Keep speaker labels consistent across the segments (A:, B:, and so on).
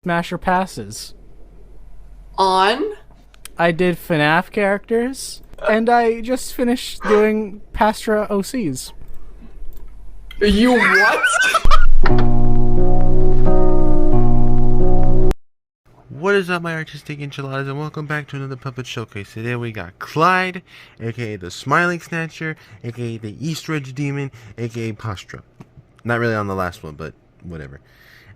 A: Smasher passes.
B: On?
A: I did FNAF characters, and I just finished doing Pastra OCs.
B: You what?
C: What is up, my artistic enchiladas, and welcome back to another puppet showcase. Today we got Clyde, aka the Smiling Snatcher, aka the Easter Edge Demon, aka Pastra. Not really on the last one, but whatever.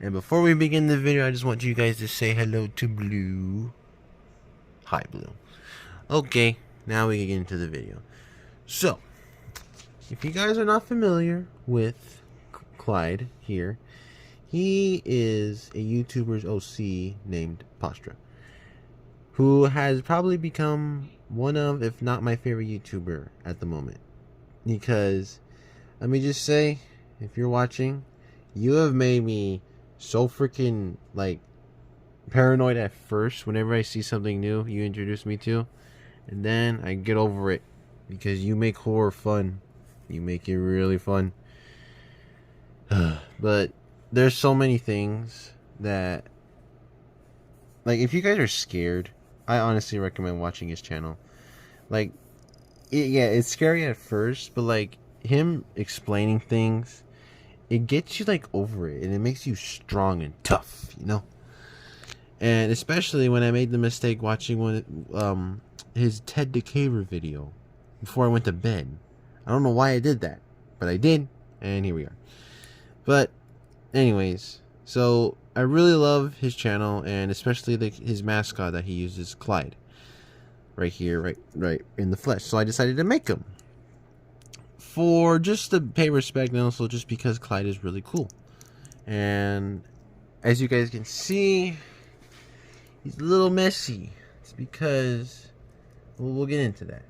C: And before we begin the video, I just want you guys to say hello to Blue. Hi, Blue. Okay, now we can get into the video. So, if you guys are not familiar with Clyde here, he is a YouTuber's OC named Pastra, who has probably become one of, if not my favorite YouTuber at the moment. Because, let me just say, if you're watching, you have made me so freaking, like, paranoid at first whenever I see something new you introduce me to. And then I get over it because you make horror fun. You make it really fun. But there's so many things that, like, if you guys are scared, I honestly recommend watching his channel. Like, yeah, it's scary at first, but like him explaining things, it gets you like over it, and it makes you strong and tough, you know. And especially when I made the mistake watching one his Ted DeCaver video before I went to bed. I don't know why I did that, but I did, and here we are. But anyways, so I really love his channel, and especially his mascot that he uses, Clyde, right here, right in the flesh. So I decided to make him for just to pay respect, and also just because Clyde is really cool. And as you guys can see, he's a little messy. It's because we'll get into that.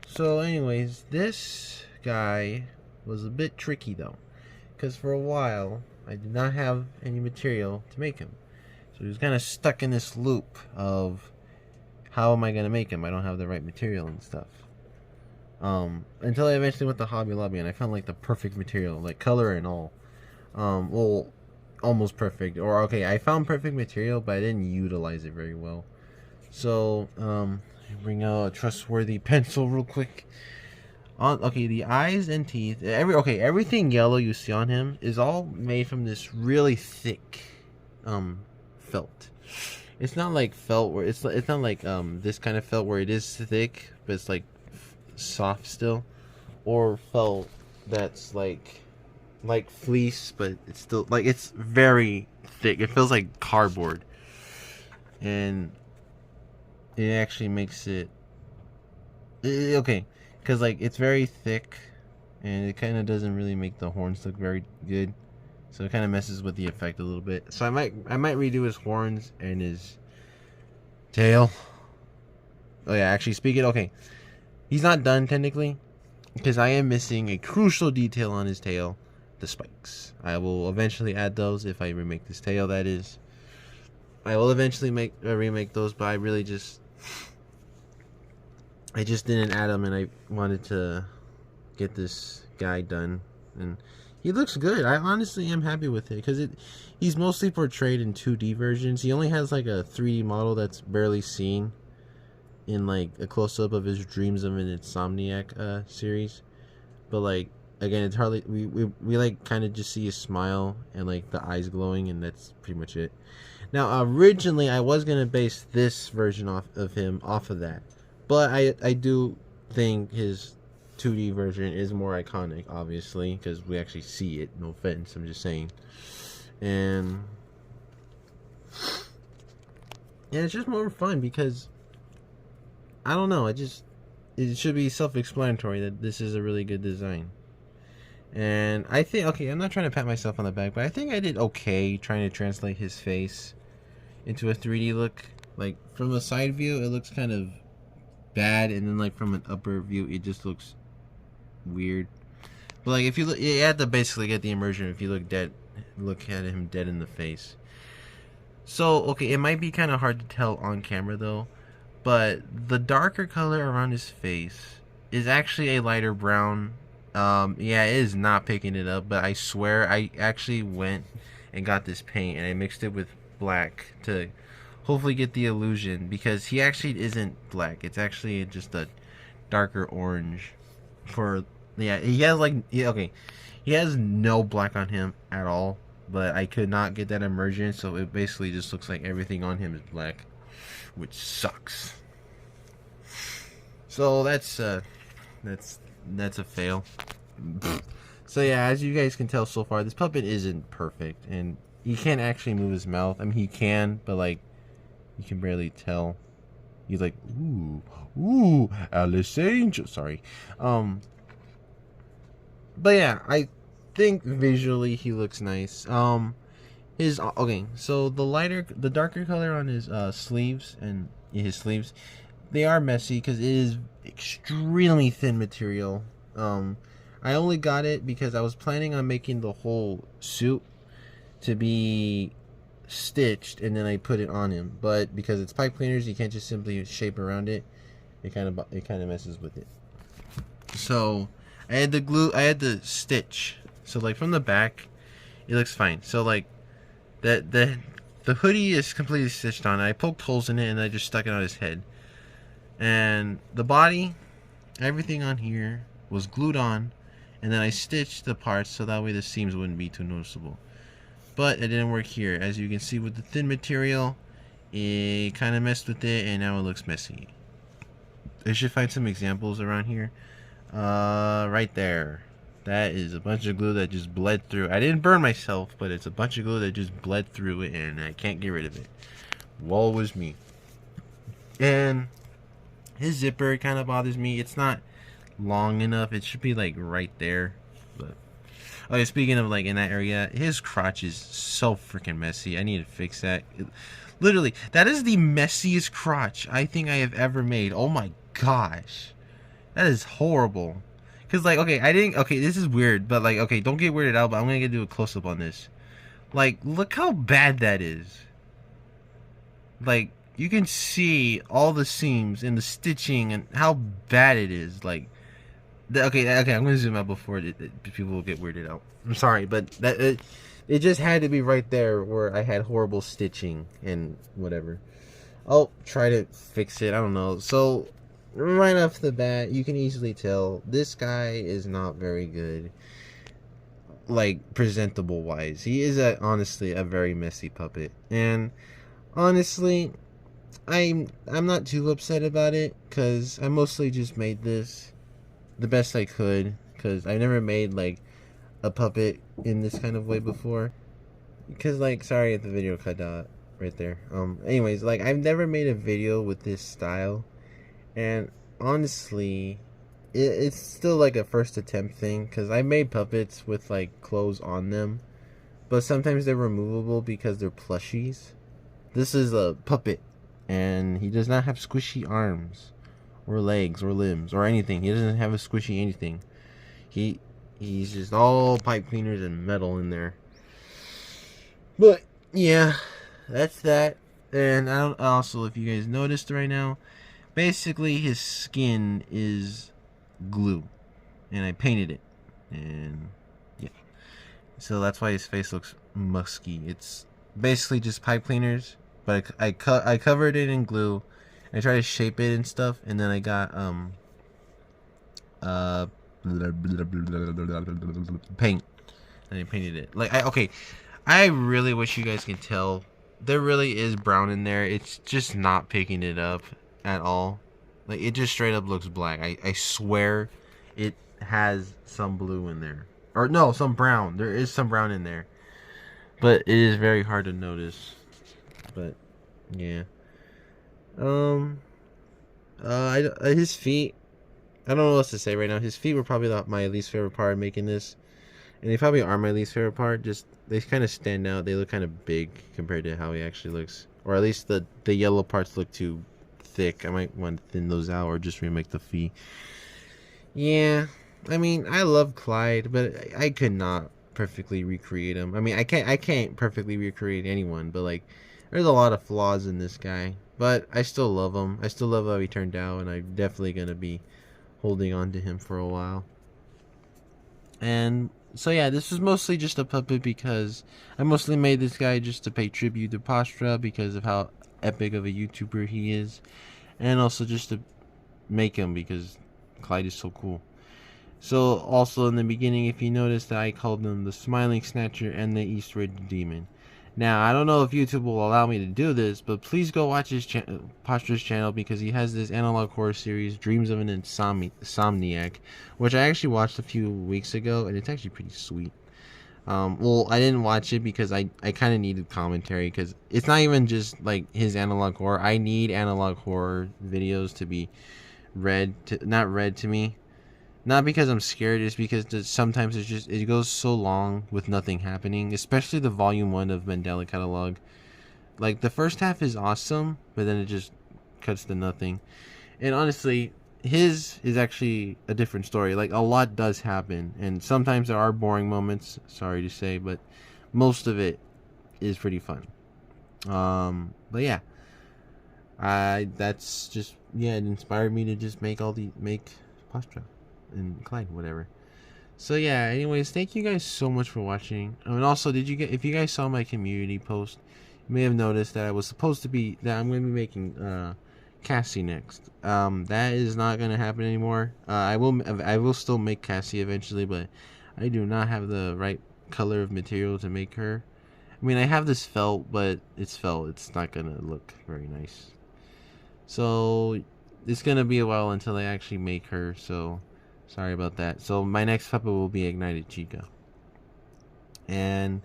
C: So anyways, this guy was a bit tricky though, because for a while I did not have any material to make him. So he was kind of stuck in this loop of, how am I going to make him? I don't have the right material and stuff. Until I eventually went to Hobby Lobby and I found like the perfect material, like color and all. Well, almost perfect. Or okay, I found perfect material, but I didn't utilize it very well. So, bring out a trustworthy pencil real quick. Okay, the eyes and teeth, everything yellow you see on him is all made from this really thick felt. It's not like felt where it's not like this kind of felt where it is thick, but it's like soft still, or felt that's like fleece, but it's still like, it's very thick. It feels like cardboard, and it actually makes it okay. Because, like, it's very thick, and it kind of doesn't really make the horns look very good. So it kind of messes with the effect a little bit. So I might redo his horns and his tail. Oh, yeah, actually, okay. He's not done, technically, because I am missing a crucial detail on his tail, the spikes. I will eventually add those if I remake this tail, that is. I will eventually remake those, but I just didn't add him, and I wanted to get this guy done, and he looks good. I honestly am happy with it, because he's mostly portrayed in 2D versions. He only has like a 3D model that's barely seen in like a close-up of his Dreams of an Insomniac series. But like, again, it's hardly, we like kind of just see his smile and like the eyes glowing, and that's pretty much it. Now, originally I was gonna base this version off of that. But I do think his 2D version is more iconic, obviously, because we actually see it. No offense, I'm just saying. And yeah, it's just more fun because, I don't know, it should be self-explanatory that this is a really good design. And I think, okay, I'm not trying to pat myself on the back, but I think I did okay trying to translate his face into a 3D look. Like, from the side view, it looks kind of bad, and then like from an upper view it just looks weird. But like, if you look, you have to basically get the immersion if you look at him dead in the face. So okay, it might be kind of hard to tell on camera though, but the darker color around his face is actually a lighter brown. Yeah, it is not picking it up, but I swear I actually went and got this paint and I mixed it with black to hopefully get the illusion, because he actually isn't black. It's actually just a darker orange. For yeah, he has like okay, he has no black on him at all. But I could not get that immersion, so it basically just looks like everything on him is black, which sucks. So that's a fail. So yeah, as you guys can tell so far, this puppet isn't perfect, and he can't actually move his mouth. I mean, he can, but like, you can barely tell. He's like, ooh, Alice Angel. Sorry. But yeah, I think visually he looks nice. His okay, so the darker color on his sleeves and his sleeves, they are messy because it is extremely thin material. I only got it because I was planning on making the whole suit to be stitched, and then I put it on him. But because it's pipe cleaners, you can't just simply shape around it. It kind of messes with it. So I had the stitch. So like from the back, it looks fine. So like the hoodie is completely stitched on. I poked holes in it and I just stuck it on his head. And the body, everything on here was glued on, and then I stitched the parts so that way the seams wouldn't be too noticeable. But it didn't work here. As you can see with the thin material, it kind of messed with it, and now it looks messy. I should find some examples around here. Right there. That is a bunch of glue that just bled through. I didn't burn myself, but it's a bunch of glue that just bled through it, and I can't get rid of it. Woe was me. And his zipper kind of bothers me. It's not long enough. It should be like right there. But okay, speaking of like in that area, his crotch is so freaking messy. I need to fix that. Literally, that is the messiest crotch I think I have ever made. Oh my gosh. That is horrible. Cause like, okay, this is weird, but like, okay, don't get weirded out, but I'm gonna do a close up on this. Like, look how bad that is. Like, you can see all the seams and the stitching and how bad it is. Like, okay, I'm gonna zoom out before people will get weirded out. I'm sorry, but it just had to be right there where I had horrible stitching and whatever. I'll try to fix it. I don't know. So right off the bat, you can easily tell this guy is not very good, like presentable wise. He is honestly a very messy puppet, and honestly, I'm not too upset about it because I mostly just made this the best I could, because I never made like a puppet in this kind of way before. Because like, sorry if the video cut out right there. Anyways, like I've never made a video with this style. And honestly, it's still like a first attempt thing, because I made puppets with like clothes on them, but sometimes they're removable because they're plushies. This is a puppet, and he does not have squishy arms or legs or limbs or anything. He doesn't have a squishy anything. He's just all pipe cleaners and metal in there. But yeah, that's that. And also, if you guys noticed right now, basically his skin is glue, and I painted it, and yeah, so that's why his face looks musky. It's basically just pipe cleaners, but I covered it in glue. I tried to shape it and stuff, and then I got paint, and I painted it. Like I really wish you guys can tell. There really is brown in there. It's just not picking it up at all. Like, it just straight up looks black. I swear it has some blue in there. Or no, some brown. There is some brown in there. But it is very hard to notice. But yeah. His feet, I don't know what else to say right now. His feet were probably my least favorite part of making this. And they probably are my least favorite part. Just, they kind of stand out. They look kind of big compared to how he actually looks. Or at least the yellow parts look too thick. I might want to thin those out or just remake the feet. Yeah, I mean, I love Clyde, but I could not perfectly recreate him. I mean, I can't perfectly recreate anyone, but like, there's a lot of flaws in this guy. But I still love him. I still love how he turned out, and I'm definitely gonna be holding on to him for a while. And So yeah, this was mostly just a puppet because I mostly made this guy just to pay tribute to Pastra because of how epic of a YouTuber he is, and also just to make him because Clyde is so cool. So also in the beginning, if you notice that I called him the Smiling Snatcher and the Eastridge Demon. Now I don't know if YouTube will allow me to do this, but please go watch his Pastra's channel because he has this analog horror series, Dreams of an Insomniac, which I actually watched a few weeks ago, and it's actually pretty sweet. Well, I didn't watch it because I kind of needed commentary because it's not even just like his analog horror. I need analog horror videos to be not read to me. Not because I'm scared, it's because sometimes it goes so long with nothing happening, especially the volume 1 of Mandela catalog. Like the first half is awesome, but then it just cuts to nothing. And honestly, his is actually a different story. Like a lot does happen, and sometimes there are boring moments, sorry to say, but most of it is pretty fun. But yeah. That's just, yeah, it inspired me to just make Pastra and Clyde, whatever. So yeah, anyways, thank you guys so much for watching. I mean, also, if you guys saw my community post, you may have noticed that I'm going to be making Cassie next. That is not going to happen anymore. I will still make Cassie eventually, but I do not have the right color of material to make her. I mean, I have this felt, but it's felt. It's not going to look very nice. So it's going to be a while until I actually make her, so sorry about that. So my next puppet will be Ignited Chica. And,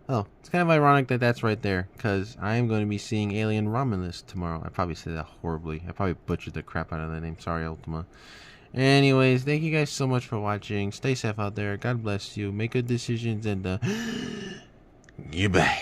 C: oh, it's kind of ironic that that's right there, because I am going to be seeing Alien Romulus tomorrow. I probably said that horribly. I probably butchered the crap out of that name. Sorry, Ultima. Anyways, thank you guys so much for watching. Stay safe out there. God bless you. Make good decisions, and goodbye.